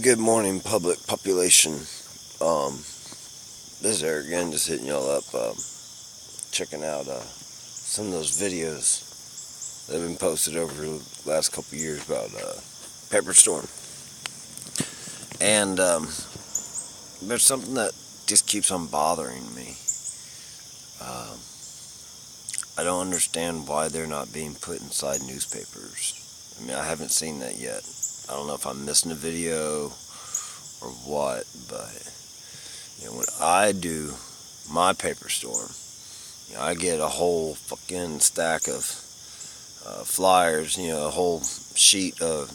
Good morning, public population. This is Eric again, just hitting y'all up, checking out some of those videos that have been posted over the last couple years about Pepper Storm. And there's something that just keeps on bothering me. Um, I don't understand why they're not being put inside newspapers. I mean, I haven't seen that yet. I don't know if I'm missing a video or what, but when I do my paper storm, I get a whole fucking stack of flyers, a whole sheet of,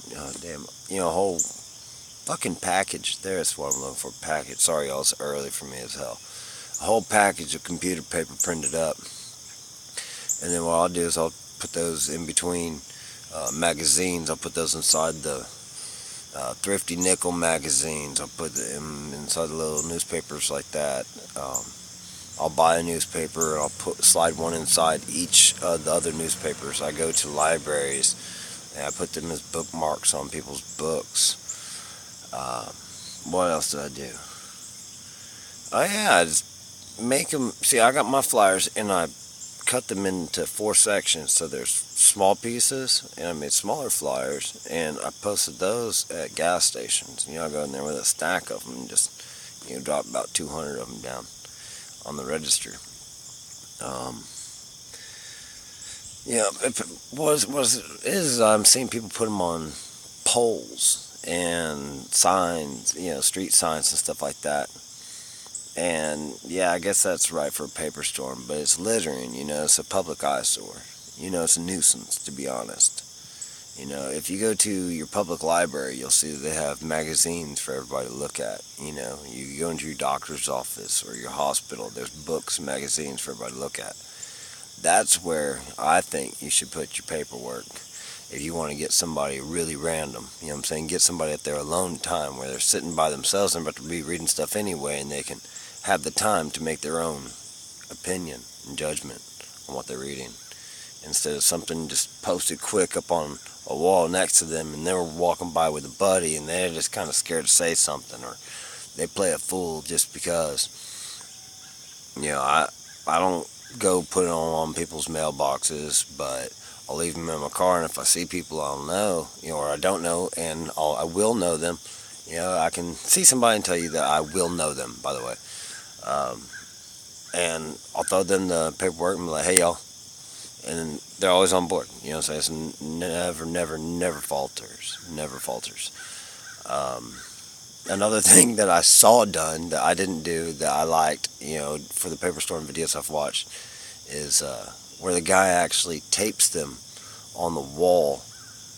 a whole fucking package. There's what I'm looking for, package. Sorry, y'all, it's early for me as hell. A whole package of computer paper printed up. And then what I'll do is I'll put those in between magazines. I'll put those inside the Thrifty Nickel magazines. I'll put them inside the little newspapers like that. I'll buy a newspaper and I'll slide one inside each of the other newspapers. I go to libraries and I put them as bookmarks on people's books. What else did I do? Oh yeah, I just make them. See, I got my flyers and I cut them into 4 sections, so there's small pieces, and I made smaller flyers, and I posted those at gas stations. I go in there with a stack of them and just, drop about 200 of them down on the register. I'm seeing people put them on poles and signs, street signs and stuff like that. And yeah, I guess that's right for a paper storm, but it's littering, it's a public eyesore. It's a nuisance, to be honest. If you go to your public library, you'll see that they have magazines for everybody to look at. You go into your doctor's office or your hospital, there's books and magazines for everybody to look at. That's where I think you should put your paperwork. If you want to get somebody really random, get somebody at their alone time where they're sitting by themselves and about to be reading stuff anyway, and they can have the time to make their own opinion and judgment on what they're reading, instead of something just posted quick up on a wall next to them, and they're walking by with a buddy and they're just kind of scared to say something, or they play a fool just because. I don't go put it on people's mailboxes, but I'll leave them in my car, and if I see people I'll know, or I don't know, and I will know them. I can see somebody and tell you that I will know them, by the way. And I'll throw them the paperwork and be like, hey, y'all. And they're always on board. So it's never falters. Never falters. Another thing that I saw done that I didn't do that I liked, for the paper storm videos I've watched, is where the guy actually tapes them on the wall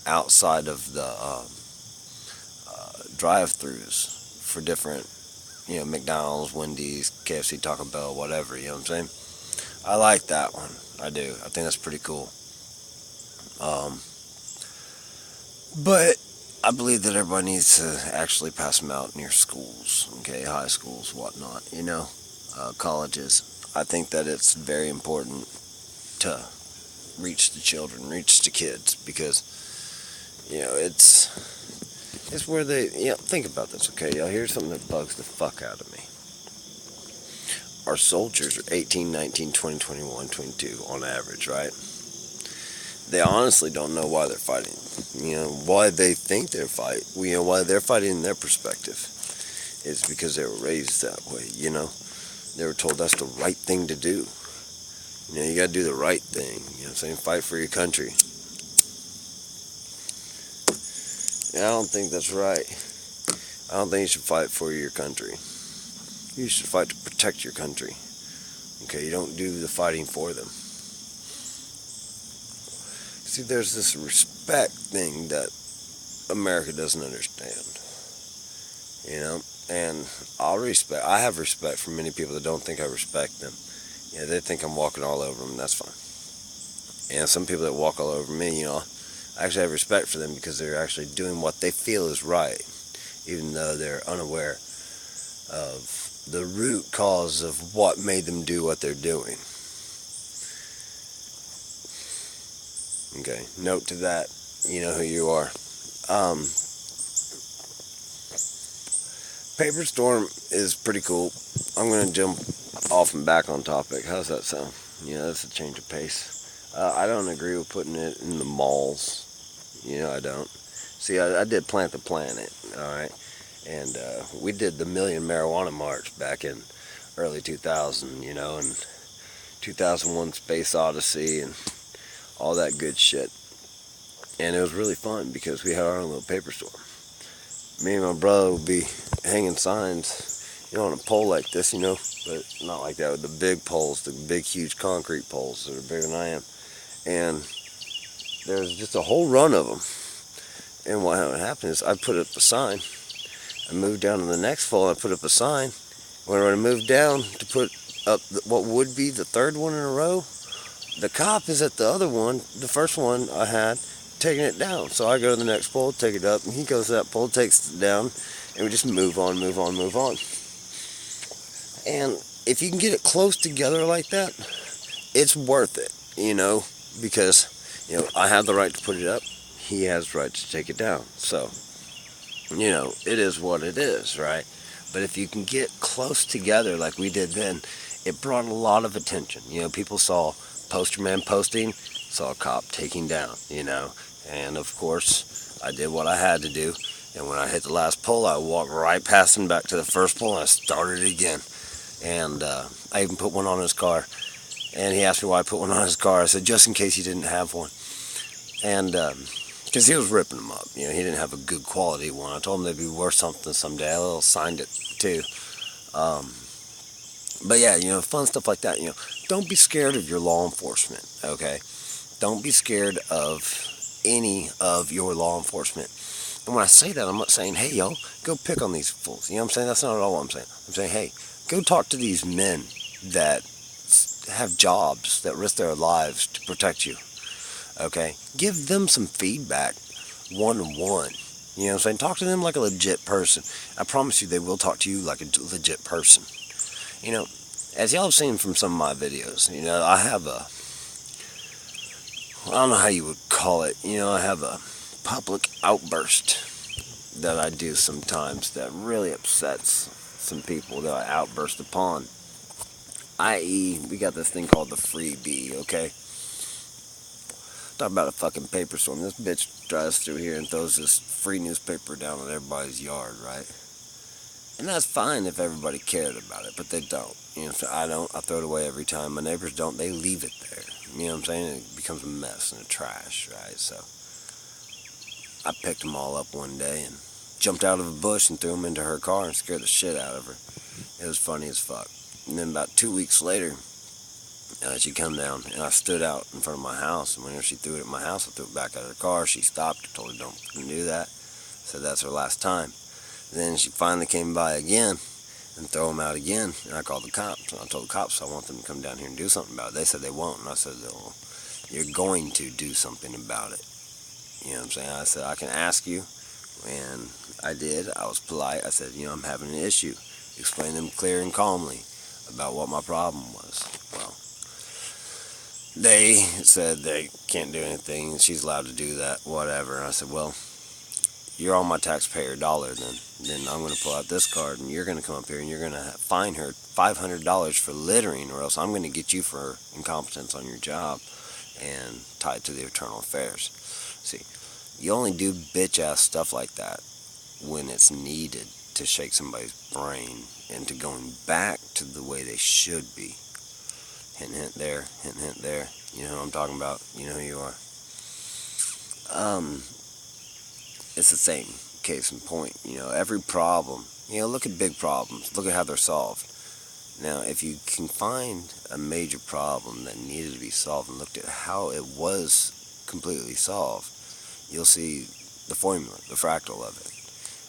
outside of the drive-thrus for different, McDonald's, Wendy's, KFC, Taco Bell, whatever, you know what I'm saying? I like that one. I do. I think that's pretty cool. But I believe that everybody needs to actually pass them out near schools, okay, high schools, whatnot, colleges. I think that it's very important to reach the children, reach the kids, because, it's where they, think about this, okay, y'all. Here's something that bugs the fuck out of me. Our soldiers are 18, 19, 20, 21, 22 on average, right? They honestly don't know why they're fighting. Why they think they're fighting. Why they're fighting in their perspective is because they were raised that way, They were told that's the right thing to do. You gotta do the right thing, fight for your country. I don't think that's right. I don't think you should fight for your country. You should fight to protect your country. Okay, you don't do the fighting for them. See, there's this respect thing that America doesn't understand. And I have respect for many people that don't think I respect them. They think I'm walking all over them, and that's fine. And some people that walk all over me, I actually have respect for them because they're actually doing what they feel is right, even though they're unaware of the root cause of what made them do what they're doing. Okay, note to that, you know who you are. Paper Storm is pretty cool. I'm going to jump off and back on topic. How's that sound? Yeah, that's a change of pace. I don't agree with putting it in the malls. I don't. See, I did Plant the Planet, alright? And we did the Million Marijuana March back in early 2000, and 2001 Space Odyssey and all that good shit. And it was really fun because we had our own little paper storm. Me and my brother would be hanging signs, on a pole like this, but not like that, with the big poles, the big, huge concrete poles that are bigger than I am. And there's just a whole run of them. And what would happen is I'd put up a sign. I moved down to the next pole, and I put up a sign. When I moved down to put up what would be the third one in a row, the cop is at the other one, the first one I had, taking it down. So I go to the next pole, take it up, and he goes to that pole, takes it down, and we just move on. And if you can get it close together like that, it's worth it, because, I have the right to put it up, he has the right to take it down. So, it is what it is, right? But if you can get close together like we did then, it brought a lot of attention. People saw Poster Man posting, saw a cop taking down, And of course, I did what I had to do. And when I hit the last pole, I walked right past him back to the first pole, and I started again. And I even put one on his car. And he asked me why I put one on his car. I said, just in case he didn't have one. And because he was ripping them up. He didn't have a good quality one. I told him they'd be worth something someday. I signed it too. But yeah, fun stuff like that. Don't be scared of your law enforcement, okay? Don't be scared of any of your law enforcement. And when I say that, I'm not saying, hey, yo, go pick on these fools. You know what I'm saying? That's not at all what I'm saying. I'm saying, hey, go talk to these men that have jobs, that risk their lives to protect you, okay? Give them some feedback one-on-one. You know what I'm saying? Talk to them like a legit person. I promise you they will talk to you like a legit person. As y'all have seen from some of my videos, I have I don't know how you would call it, I have a public outburst that I do sometimes that really upsets some people that I outburst upon. I.e., we got this thing called the freebie, okay? Talk about a fucking paper storm. This bitch drives through here and throws this free newspaper down in everybody's yard, right? And that's fine if everybody cared about it, but they don't. So I don't. I throw it away every time. My neighbors don't. They leave it there. You know what I'm saying? It becomes a mess and a trash, right? So I picked them all up one day and jumped out of a bush and threw them into her car and scared the shit out of her. It was funny as fuck. And then about 2 weeks later, she come down and I stood out in front of my house. And whenever she threw it at my house, I threw it back out of her car. She stopped. I told her don't do that. Said that's her last time. Then she finally came by again and throw them out again. And I called the cops. And I told the cops I want them to come down here and do something about it. They said they won't. And I said, well, you're going to do something about it. You know what I'm saying? I said, I can ask you. And I did. I was polite. I said, I'm having an issue. Explain them clear and calmly about what my problem was. Well, they said they can't do anything. She's allowed to do that, whatever. And I said, well, you're on my taxpayer dollar then. Then I'm going to pull out this card and you're going to come up here and you're going to fine her $500 for littering, or else I'm going to get you for incompetence on your job and tie it to the internal affairs. See, you only do bitch-ass stuff like that when it's needed to shake somebody's brain into going back to the way they should be. Hint, hint there, hint, hint there. You know what I'm talking about. You know who you are. It's the same case in point. Every problem, look at big problems. Look at how they're solved. Now, if you can find a major problem that needed to be solved and looked at how it was completely solved, you'll see the formula, the fractal of it.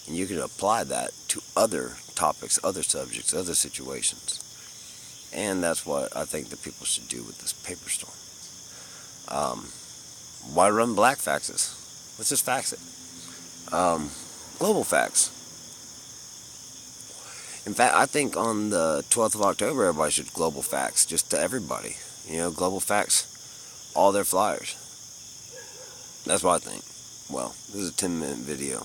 And you can apply that to other topics, other subjects, other situations. And that's what I think that people should do with this paper storm. Why run black faxes? Let's just fax it. Global fax. In fact, I think on the 12th of October, everybody should global fax, just to everybody. Global fax all their flyers. That's what I think. Well, this is a 10-minute video.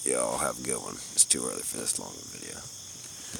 y'all have a good one. It's too early for this long of a video.